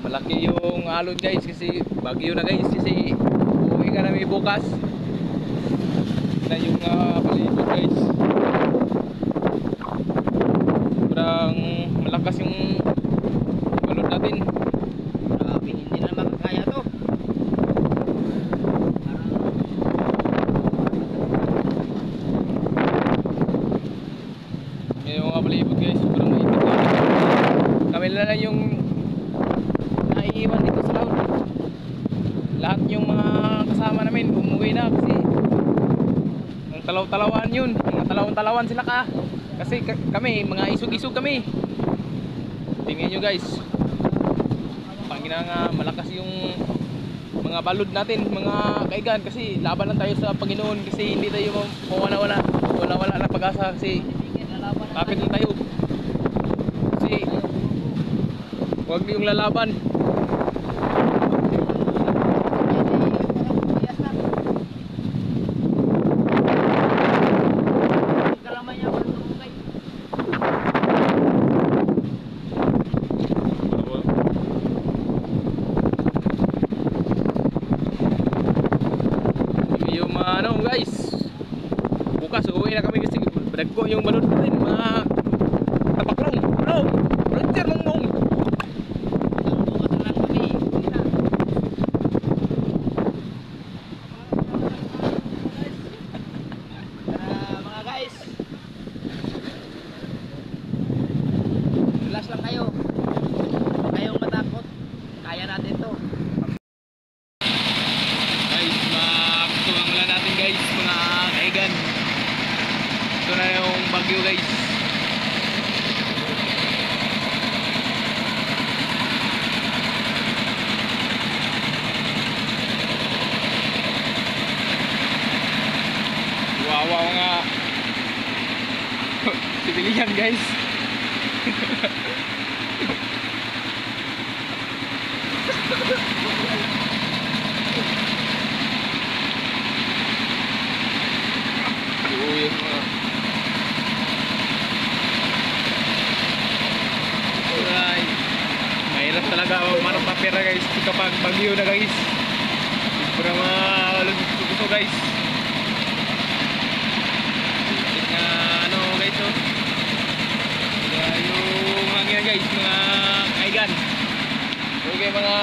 malaki yung alon guys kasi bagyo na guys, kasi uuwi ka namin bukas na yung palibot guys. Sobrang malakas yung balon natin. Grabe, hindi na makakaya to. Yung mga palibot guys, sobrang mainit na. Kami na lang yung naiiwan dito sa laut. Lahat yung mga kasama namin umuwi na kasi ang talaw-talawan yun, mga talawan-talawan sila ka. Kasi kami, mga isog-isog kami. Tingnan nyo guys, pangina nga malakas yung mga balod natin, mga kaigan, kasi laban lang tayo sa Panginoon, kasi hindi tayo mawala-wala na pag-asa, kasi kapit lang tayo. Kasi huwag niyong lalaban. Yung ano guys, bukas uuwi na kami kasi badagko yung balon natin, mga tapaklong. Bro, Roger Mongmong. Mga guys, relax lang kayo. Huwag kayong matakot. Kaya natin to. Guys, makakatuwang lang natin guys, mga kaigan. Ito na yung bagyo guys. Wow nga. Sibilihan guys. Uy, alright. Mahirap talaga manong papera guys kapag bagyo na guys. Sobrang gusto guys. Na ano guys, oh. Kaya yung hangin guys, mga kaigan. Okay mga